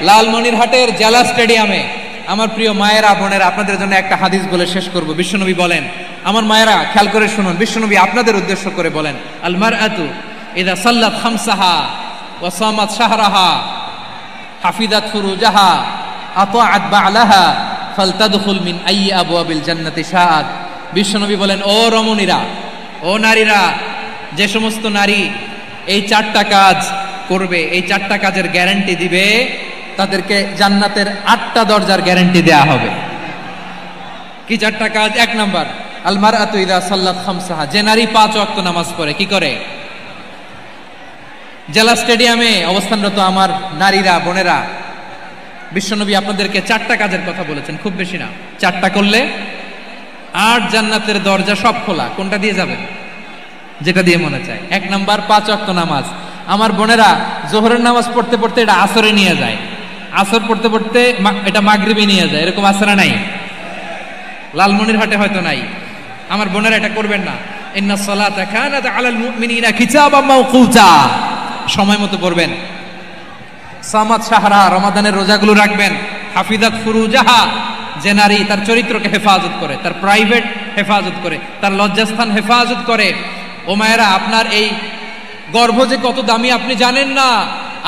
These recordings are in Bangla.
লালমনিরহাটের জেলা স্টেডিয়ামে আমার প্রিয় মায়েরা বোনেরা, আপনাদের জন্য একটা হাদিস বলে শেষ করব। বিশ্বনবী বলেন, আমার মায়েরা খেয়াল করে শুনুন, বিশ্বনবী আপনাদের উদ্দেশ্য করে বলেন, আল মারআতু ইযা সাল্লাত খামসাহা ওয়া সামাত শাহরাহা হাফিজাত ফুরুজাহা আতাআত বা'লাহা ফালতাদখুল মিন আইয়ি আবওয়াবিল জান্নাতি শাআত। বিশ্বনবী বলেন, ও রমণীরা, ও নারীরা, যে সমস্ত নারী এই চারটা কাজ করবে, এই চারটা কাজের গ্যারান্টি দিবে, তাদেরকে জান্নাতের 8টা দরজার গ্যারান্টি দেয়া হবে। কি চারটা কাজ? 1 নাম্বার, আল মারআতু ইযা সাল্লাত খামসাহা, যে নারী 5 ওয়াক্ত নামাজ পড়ে। কি করে? জেলা স্টেডিয়ামে অবস্থানরত আমার নারীরা বোনেরা, বিশ্বনবী আপনাদেরকে 4টা কাজের কথা বলেছেন, খুব বেশি না। 4টা করলে 8 জান্নাতের দরজা সব খোলা। কোনটা দিয়ে যাবেন? যেটা দিয়ে মনে চায়। 1 নাম্বার 5 ওয়াক্ত নামাজ। আমার বোনেরা জোহরের নামাজ পড়তে পড়তে এটা আসরে নিয়ে যায়, আসর পড়তে পড়তে এটা মাগরিবে নিয়ে যায়। এরকম আসরা নাই? লালমনিরহাটে হয়তো নাই। আমার বোনেরা এটা করবেন না। ইন্নাস সালাতা কানাত আলাল মুমিনিনা কিতাবাম মাওকুতা, সময় মতো পড়বেন। সামাত শাহরা, রমাদানের রোজাগুলো রাখবেন। হাফিজাত ফুরুজাহা, যে নারী তার চরিত্রকে হেফাজত করে, তার প্রাইভেট হেফাজত করে, তার লজ্জাস্থান হেফাজত করে। ও মায়েরা, আপনার এই গর্ভ যে কত দামি আপনি জানেন না।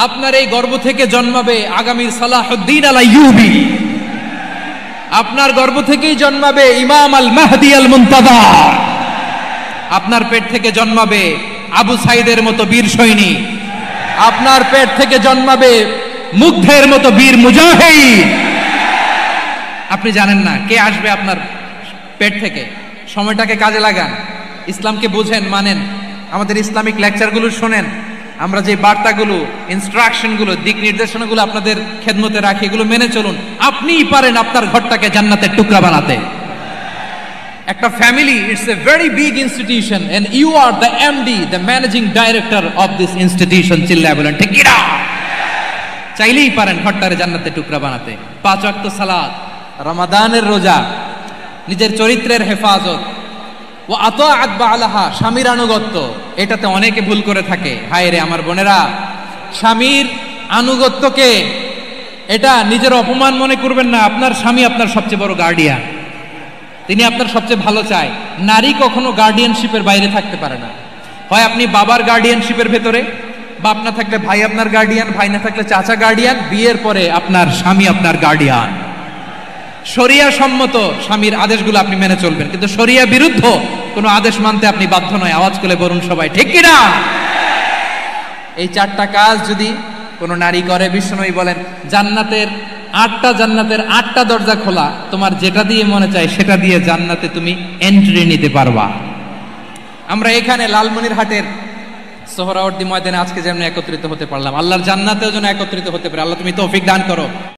আপনার এই গর্ভ থেকে জন্মাবে আগামীর সালাহুদ্দিন আল আইয়ুবী। আপনার গর্ভ থেকেই জন্মাবে ইমাম আল মাহদি আল মুনতাযর। আপনার পেট থেকে জন্মাবে আবু সাইদের মতো বীর সৈনিক। আপনার পেট থেকে জন্মাবে মুগ্ধের মতো বীর মুজাহিদ। আপনি জানেন না কে আসবে আপনার পেট থেকে। সময়টাকে কাজে লাগান, ইসলামকে বুঝেন, মানেন, আমাদের ইসলামিক লেকচারগুলো শোনেন। আমরা যে বার্তাগুলো, ইনস্ট্রাকশনগুলো, দিক নির্দেশনাগুলো আপনাদের খেদমতে রাখি, এগুলো মেনে চলুন। আপনিই পারেন আপনার ঘরটাকে জান্নাতের টুকরা বানাতে। একটা family, it's a very big institution and you are the MD, the managing director of this institution. চিল্লায় বলেন ঠিক কি না? চাইলেই পারেন ঘরটারে জান্নাতের টুকরা বানাতে। 5 ওয়াক্ত সালাত, রমাদানের রোজা, নিজের চরিত্রের হেফাজত, ও আতাআত বা'লাহা, স্বামীর আনুগত্য। এটাতে অনেকে ভুল করে থাকে। হায় রে আমার বোনেরা, স্বামীর আনুগত্যকে এটা নিজের অপমান মনে করবেন না। আপনার স্বামী আপনার সবচেয়ে বড় গার্ডিয়ান, তিনি আপনার সবচেয়ে ভালো চায়। নারী কখনো গার্ডিয়ানশিপের বাইরে থাকতে পারে না। হয় আপনি বাবার গার্ডিয়ানশিপের ভেতরে, বাপ না থাকলে ভাই আপনার গার্ডিয়ান, ভাই না থাকলে চাচা গার্ডিয়ান, বিয়ের পরে আপনার স্বামী আপনার গার্ডিয়ান। শরিয়া সম্মত স্বামীর আদেশগুলো আপনি মেনে চলবেন, কিন্তু শরিয়া বিরুদ্ধ কোনো আদেশ মানতে আপনি বাধ্য নয়। আওয়াজ করে বলুন সবাই ঠিক কি না? এই 4টা কাজ যদি কোনো নারী করে, বিশ্বনবী বলেন জান্নাতের 8টা দরজা খোলা। তোমার যেটা দিয়ে মনে চায় সেটা দিয়ে জান্নাতে তুমি এন্ট্রি নিতে পারবা। আমরা এখানে লালমনিরহাটের সোহরাওয়ার্দী ময়দানে আজকে যেমন একত্রিত হতে পারলাম, আল্লাহর জান্নাতেও যেন একত্রিত হতে পারে। আল্লাহ তুমি তৌফিক দান করো।